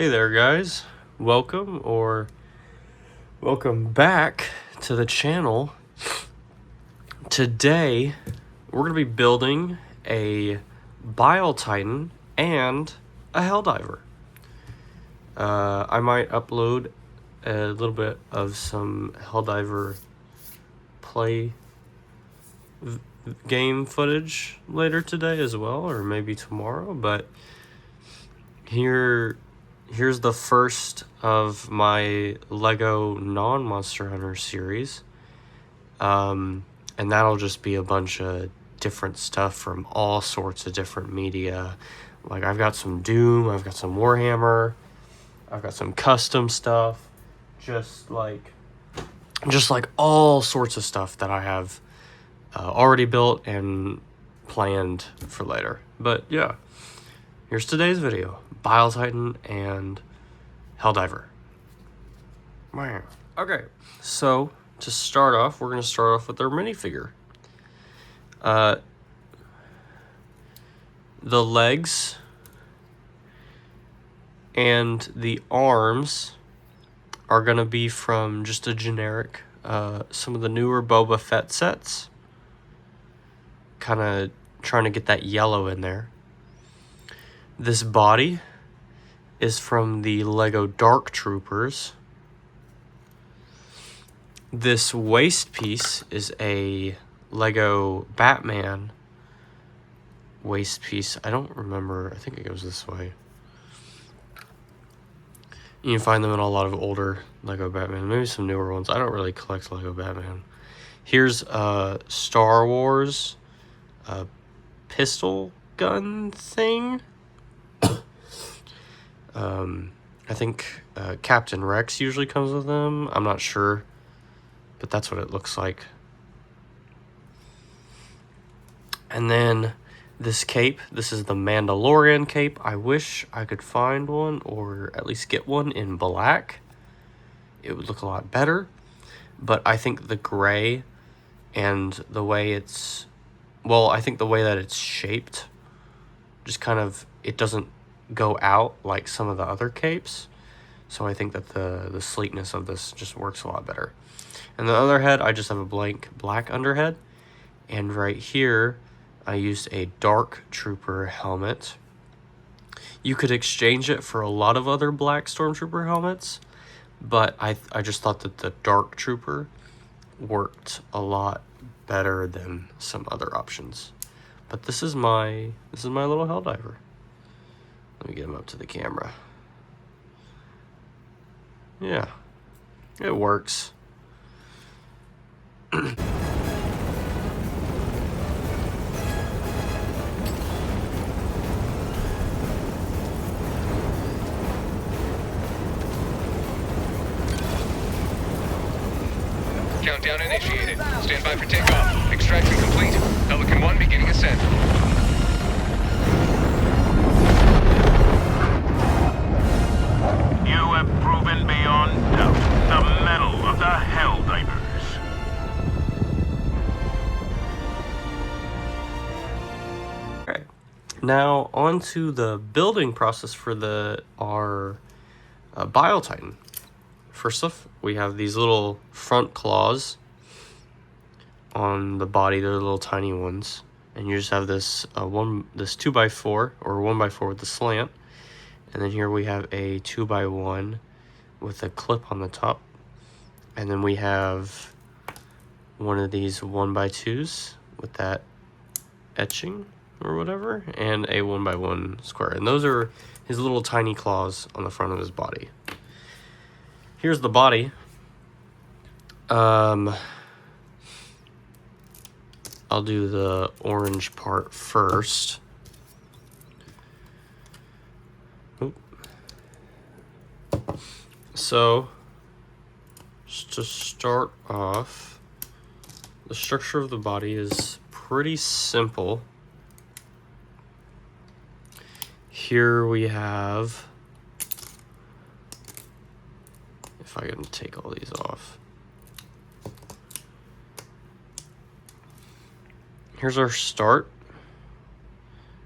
Hey there, guys. Welcome back to the channel. Today, we're going to be building a Bile Titan and a Helldiver. I might upload a little bit of some Helldiver play game footage later today as well, or maybe tomorrow, but here's the first of my Lego non-Monster Hunter series. And that'll just be a bunch of different stuff from all sorts of different media. Like, I've got some Doom, I've got some Warhammer, I've got some custom stuff, just like all sorts of stuff that I have already built and planned for later. But yeah, here's today's video: Bile Titan and Helldiver. Wow. Okay, so to start off, we're going to start off with their minifigure. The legs and the arms are going to be from just a generic, some of the newer Boba Fett sets. Kind of trying to get that yellow in there. This body is from the Lego Dark Troopers. This waist piece is a Lego Batman waist piece. I don't remember. I think it goes this way. You can find them in a lot of older Lego Batman, maybe some newer ones. I don't really collect Lego Batman. Here's a Star Wars pistol gun thing. I think Captain Rex usually comes with them. I'm not sure, but that's what it looks like. And then this cape, this is the Mandalorian cape. I wish I could find one, or at least get one in black. It would look a lot better. But I think the gray and the way it's, well, I think the way that it's shaped, just kind of, it doesn't go out like some of the other capes. So I think that the sleekness of this just works a lot better. And the other head, I just have a blank black underhead. And right here, I used a Dark Trooper helmet. You could exchange it for a lot of other black Stormtrooper helmets, but I just thought that the Dark Trooper worked a lot better than some other options. But this is my little Helldiver. Let me get him up to the camera. Yeah, it works. Countdown initiated. Stand by for takeoff. Extraction complete. Pelican 1 beginning ascent. You have proven beyond doubt the mettle of the Helldivers. Okay, now on to the building process for our Bile Titan. First off, we have these little front claws on the body. They're little tiny ones, and you just have this 2x4 or 1x4 with the slant, and then here we have a 2x1 with a clip on the top, and then we have one of these 1x2s with that etching or whatever, and a 1x1 square, and those are his little tiny claws on the front of his body. Here's the body. I'll do the orange part first. Oop. So, just to start off, the structure of the body is pretty simple. Here we have, if I can take all these off. Here's our start.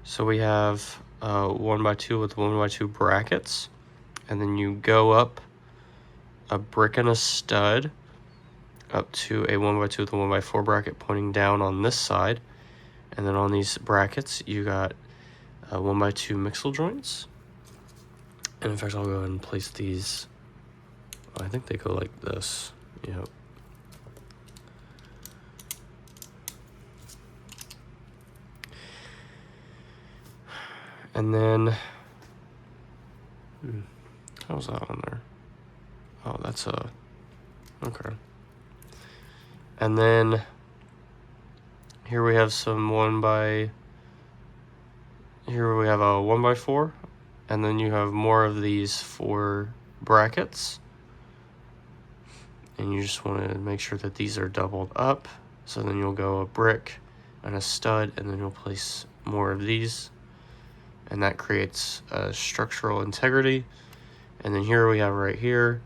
So we have 1x2 with 1x2 brackets. and then you go up a brick and a stud up to a 1x2 with a 1x4 bracket pointing down on this side. And then on these brackets, you got 1x2 mixel joints. And in fact, I'll go ahead and place these. I think they go like this. Yep. And then, how's that on there? Oh, that's okay. And then here we have some here we have a 1x4, and then you have more of these 4 brackets. And you just want to make sure that these are doubled up. So then you'll go a brick and a stud, and then you'll place more of these. And that creates structural integrity. And then here we have right here,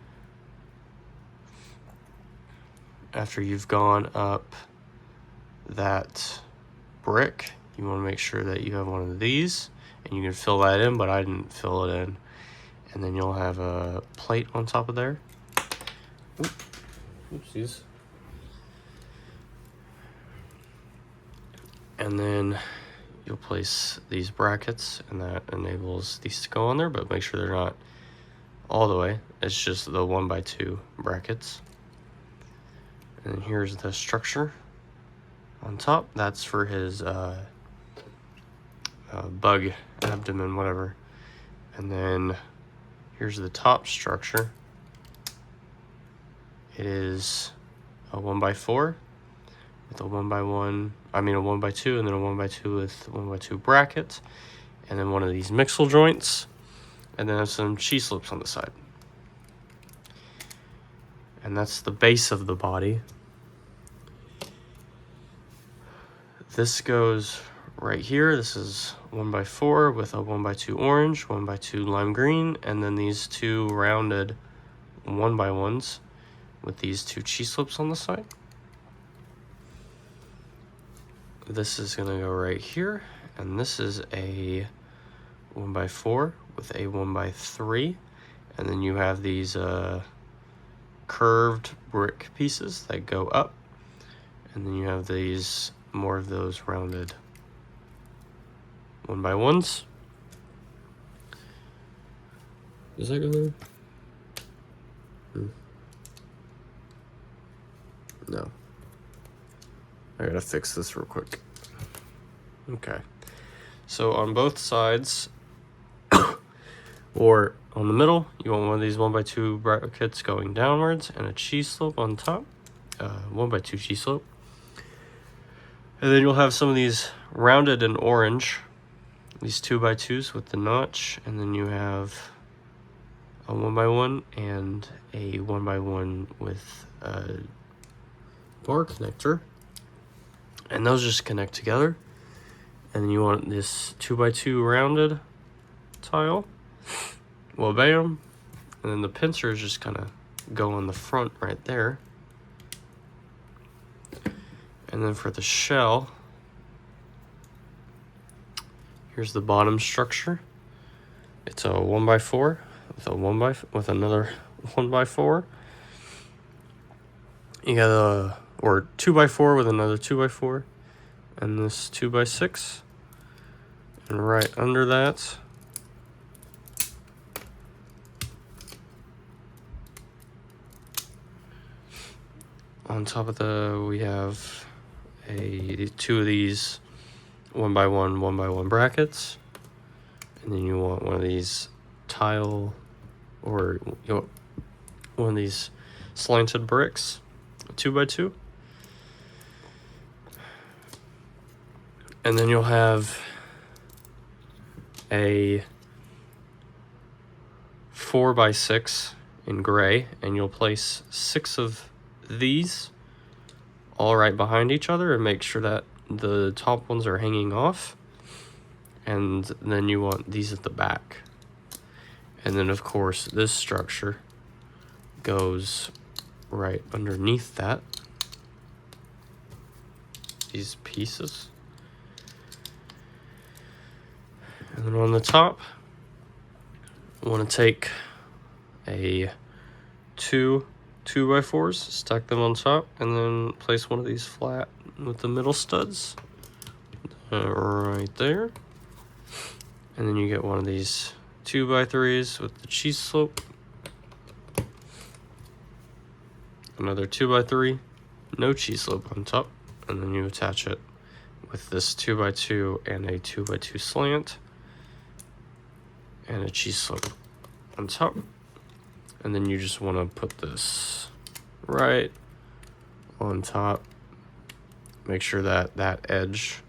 after you've gone up that brick, you want to make sure that you have one of these, and you can fill that in, but I didn't fill it in. And then you'll have a plate on top of there. Oopsies. And then you'll place these brackets, and that enables these to go on there, but make sure they're not all the way. It's just the 1x2 brackets. And here's the structure on top. That's for his bug abdomen, whatever. And then here's the top structure. It is a 1x4 with a 1x1, a 1x2, and then a 1x2 with 1x2 brackets, and then one of these mixel joints, and then some cheese slips on the side. And that's the base of the body. This goes right here. This is 1x4 with a 1x2 orange, 1x2 lime green, and then these 2 rounded 1x1s with these 2 cheese slips on the side. This is gonna go right here, and this is a 1x4 with a 1x3, and then you have these curved brick pieces that go up, and then you have these more of those rounded 1x1s. Is that going? No. I gotta fix this real quick. Okay. So on both sides, or on the middle, you want one of these 1x2 brackets going downwards and a cheese slope on top. 1x2 cheese slope. And then you'll have some of these rounded and orange, these 2x2s with the notch, and then you have a 1x1 and a 1x1 with a bar connector, and those just connect together. And then you want this 2x2 rounded tile, well, bam, and then the pincers just kind of go on the front right there. And then for the shell, here's the bottom structure. It's a 1x4 with another 1x4. You got or 2x4 with another 2x4, and this 2x6. And right under that, on top of we have 2 of these 1x1, 1x1 brackets, and then you want one of these tile, or one of these slanted bricks, 2x2, and then you'll have a 4x6 in gray, and you'll place 6 of these all right behind each other and make sure that the top ones are hanging off, and then you want these at the back. And then of course this structure goes right underneath that, these pieces. And then on the top, I want to take two 2x4s, stack them on top, and then place one of these flat with the middle studs right there. And then you get one of these 2x3s with the cheese slope. Another 2x3, no cheese slope on top, and then you attach it with this 2x2 and a 2x2 slant and a cheese slope on top. And then you just want to put this right on top. Make sure that that edge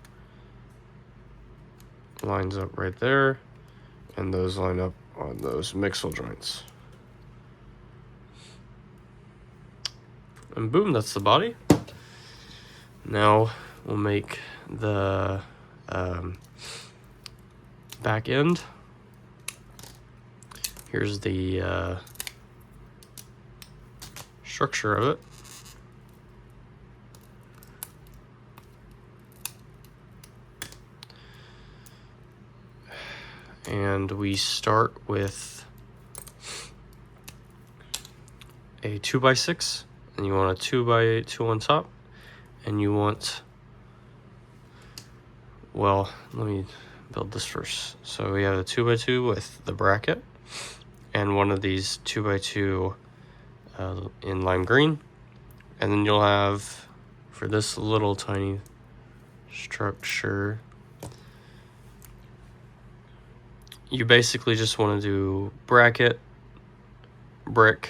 lines up right there, and those line up on those mixel joints. And boom, that's the body. Now we'll make the back end. Here's the structure of it. And we start with a 2x6, and you want a 2x2 on top, and you want, well, let me build this first. So we have a 2x2 with the bracket, and one of these 2x2 in lime green, and then you'll have, for this little tiny structure, you basically just want to do bracket, brick,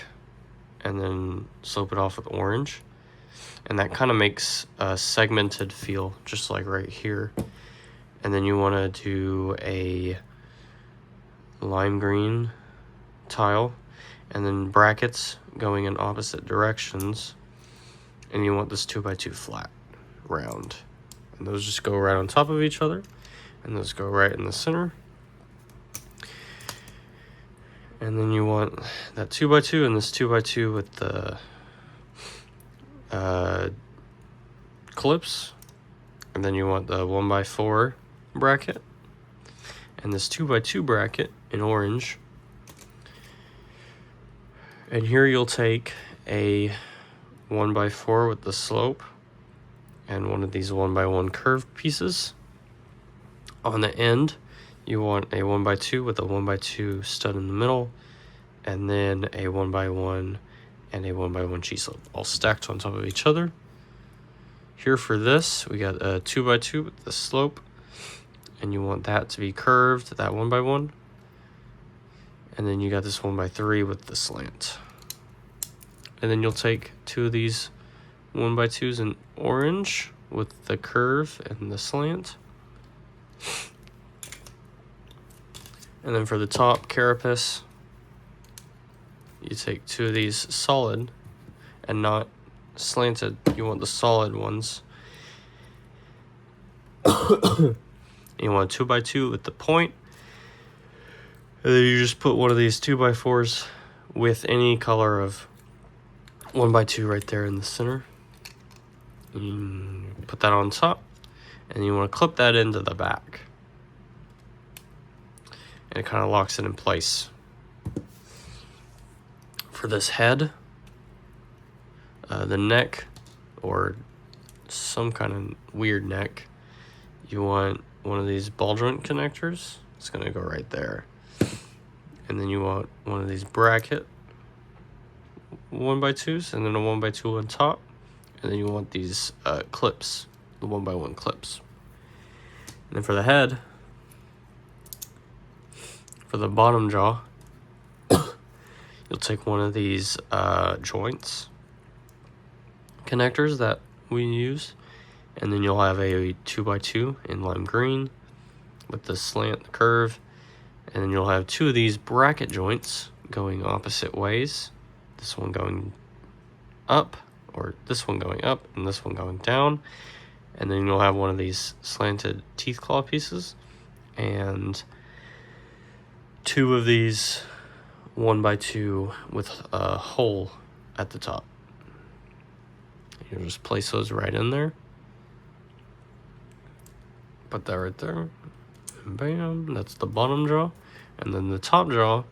and then slope it off with orange. And that kind of makes a segmented feel, just like right here. And then you want to do a lime green tile, and then brackets going in opposite directions. And you want this 2x2 flat, round. And those just go right on top of each other, and those go right in the center. And then you want that 2x2 and this 2x2 with the clips. And then you want the 1x4 bracket and this 2x2 bracket in orange. And here you'll take a 1x4 with the slope and one of these 1x1 curved pieces. On the end, you want a 1x2 with a 1x2 stud in the middle, and then a 1x1 and a 1x1 cheese slope, all stacked on top of each other. Here for this, we got a 2x2 with the slope, and you want that to be curved, that 1x1. And then you got this 1x3 with the slant. And then you'll take two of these 1x2s in orange with the curve and the slant. And then for the top carapace, you take two of these solid and not slanted. You want the solid ones. You want a 2x2 with the point. And then you just put one of these 2x4s with any color of 1x2 right there in the center. You put that on top, and you want to clip that into the back. And it kind of locks it in place. For this head, the neck, or some kind of weird neck, you want one of these ball joint connectors. It's going to go right there. And then you want one of these bracket 1x2s, and then a 1x2 on top. And then you want these clips, the 1x1 clips. And then for the head, for the bottom jaw, you'll take one of these joints connectors that we use, and then you'll have a 2x2 in lime green with the slant, the curve, and then you'll have two of these bracket joints going opposite ways. This one going up, or this one going up, and this one going down. And then you'll have one of these slanted teeth claw pieces, and two of these 1x2 with a hole at the top. You'll just place those right in there. Put that right there. And bam, that's the bottom jaw. And then the top jaw,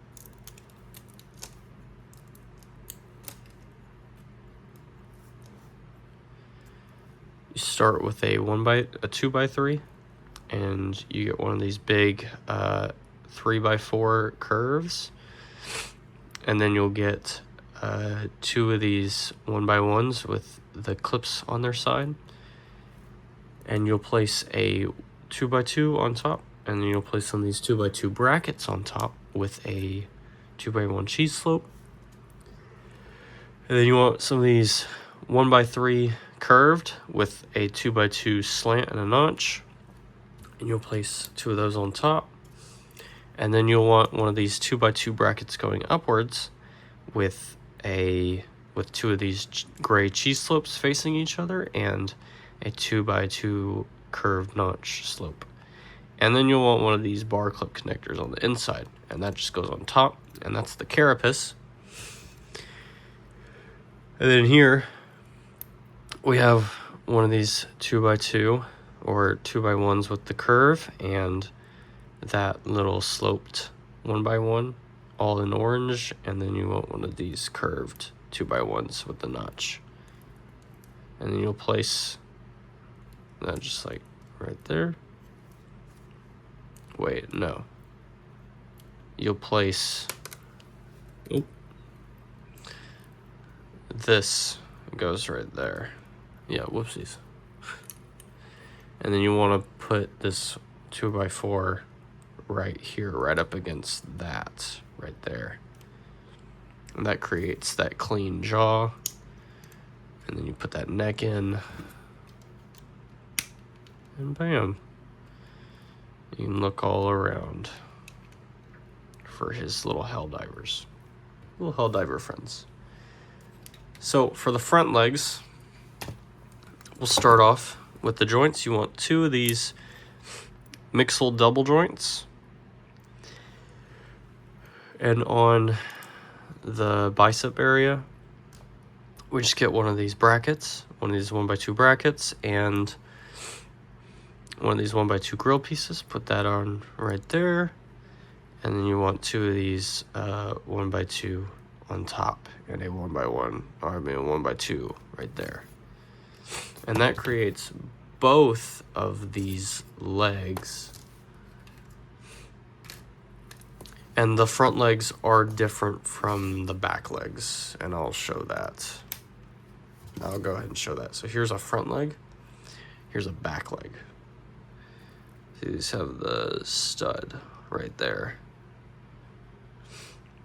you start with a 2x3, and you get one of these big 3x4 curves, and then you'll get 2 of these 1x1s with the clips on their side, and you'll place a 2x2 on top, and then you'll place some of these 2x2 brackets on top with a 2x1 cheese slope. And then you want some of these 1x3 curved with a 2x2 slant and a notch, and you'll place 2 of those on top. And then you'll want one of these 2x2 brackets going upwards with 2 of these gray cheese slopes facing each other and a 2x2 curved notch slope. And then you'll want one of these bar clip connectors on the inside, and that just goes on top, and that's the carapace. And then here we have one of these 2x2 or 2x1s with the curve and that little sloped 1x1 all in orange, and then you want one of these curved 2x1s with the notch, and then you'll place that just like right there. Wait, no, you'll place this goes right there. Yeah, whoopsies. And then you want to put this 2x4 right here, right up against that right there, and that creates that clean jaw. And then you put that neck in, and bam, you can look all around for his little Helldivers, little Helldiver friends. So for the front legs, we'll start off with the joints. You want 2 of these Mixel double joints, and on the bicep area, we just get one of these brackets, one of these 1x2 brackets, and one of these 1x2 grill pieces. Put that on right there, and then you want 2 of these 1x2 on top, and a 1x2 right there. And that creates both of these legs. And the front legs are different from the back legs, and I'll show that. I'll go ahead and show that. So here's a front leg, here's a back leg. So these have the stud right there.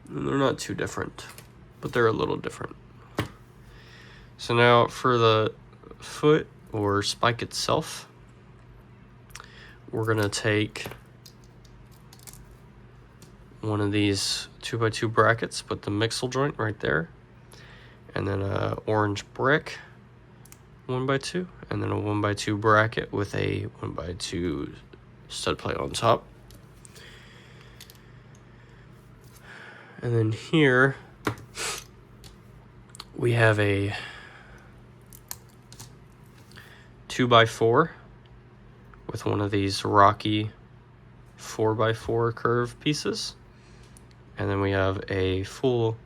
And they're not too different, but they're a little different. So now for the foot or spike itself, we're gonna take one of these 2x2 brackets, put the Mixel joint right there, and then a orange brick 1x2, and then a 1x2 bracket with a 1x2 stud plate on top. And then here we have a 2x4 with one of these rocky 4x4 curve pieces. And then we have a full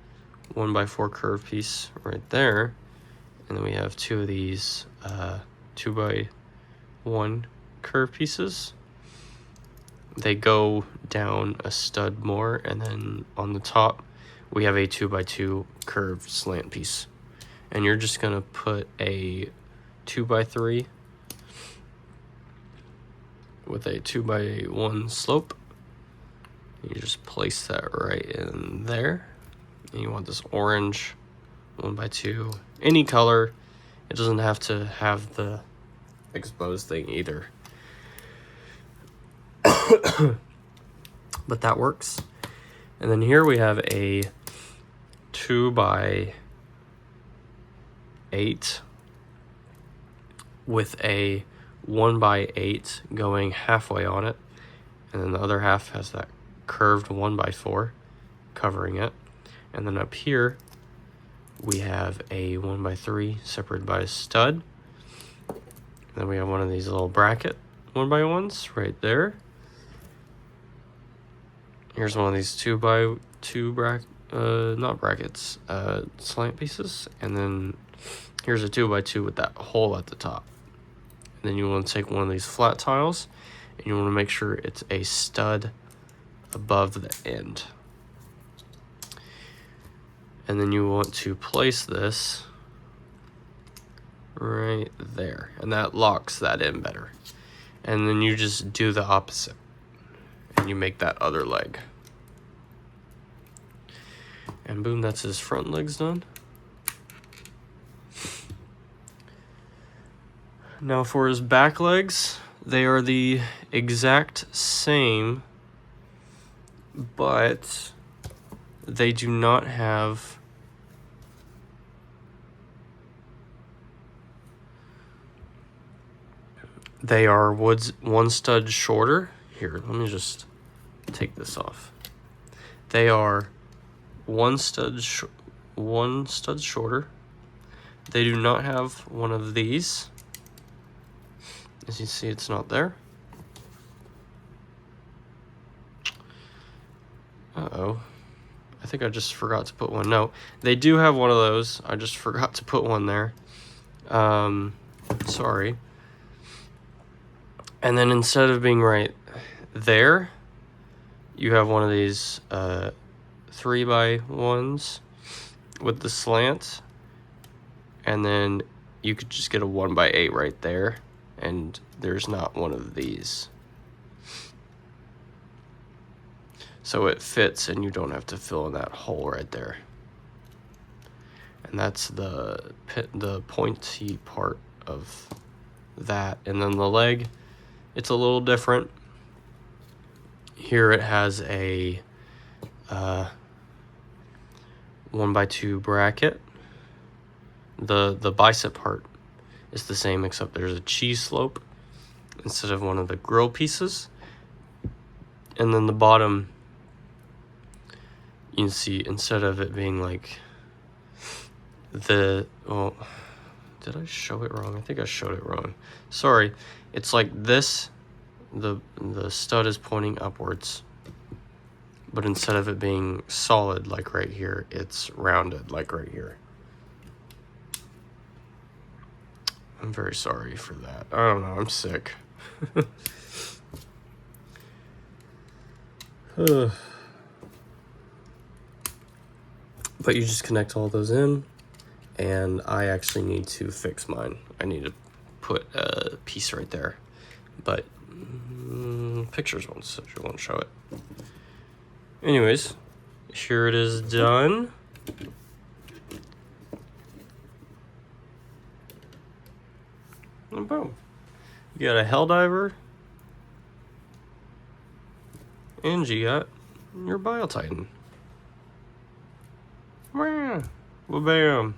1x4 curve piece right there. And then we have 2 of these 2x1 curve pieces. They go down a stud more, and then on the top we have a 2x2 curved slant piece. And you're just gonna put a 2x3 with a 2x1 slope. You just place that right in there. And you want this orange 1x2, any color. It doesn't have to have the exposed thing either. But that works. And then here we have a 2x8 with a 1x8 going halfway on it, and then the other half has that curved 1x4 covering it. And then up here we have a 1x3 separated by a stud, and then we have one of these little bracket 1x1s right there. Here's one of these 2x2 not brackets, slant pieces, and then here's a 2x2 with that hole at the top. And then you want to take one of these flat tiles, and you want to make sure it's a stud above the end. And then you want to place this right there, and that locks that in better. And then you just do the opposite, and you make that other leg. And boom, that's his front legs done. Now for his back legs, they are the exact same, but they do not have they are one stud shorter. Here, let me just take this off. They are one stud shorter. They do not have one of these. As you see, it's not there. Uh-oh. I think I just forgot to put one. No, they do have one of those. I just forgot to put one there. Sorry. And then instead of being right there, you have one of these 3x1s with the slant. And then you could just get a 1x8 right there. And there's not one of these. So it fits and you don't have to fill in that hole right there. And that's the pointy part of that. And then the leg, it's a little different. Here it has a 1x2 bracket. The bicep part is the same, except there's a cheese slope instead of one of the grill pieces. And then the bottom, you can see, instead of it being like did I show it wrong? I think I showed it wrong. Sorry. It's like this, the stud is pointing upwards, but instead of it being solid like right here, it's rounded like right here. I'm very sorry for that. I don't know, I'm sick. But you just connect all those in, and I actually need to fix mine. I need to put a piece right there, but pictures won't show it. Anyways, here it is done. And boom. You got a Helldiver, and you got your Bile Titan. Well, bam.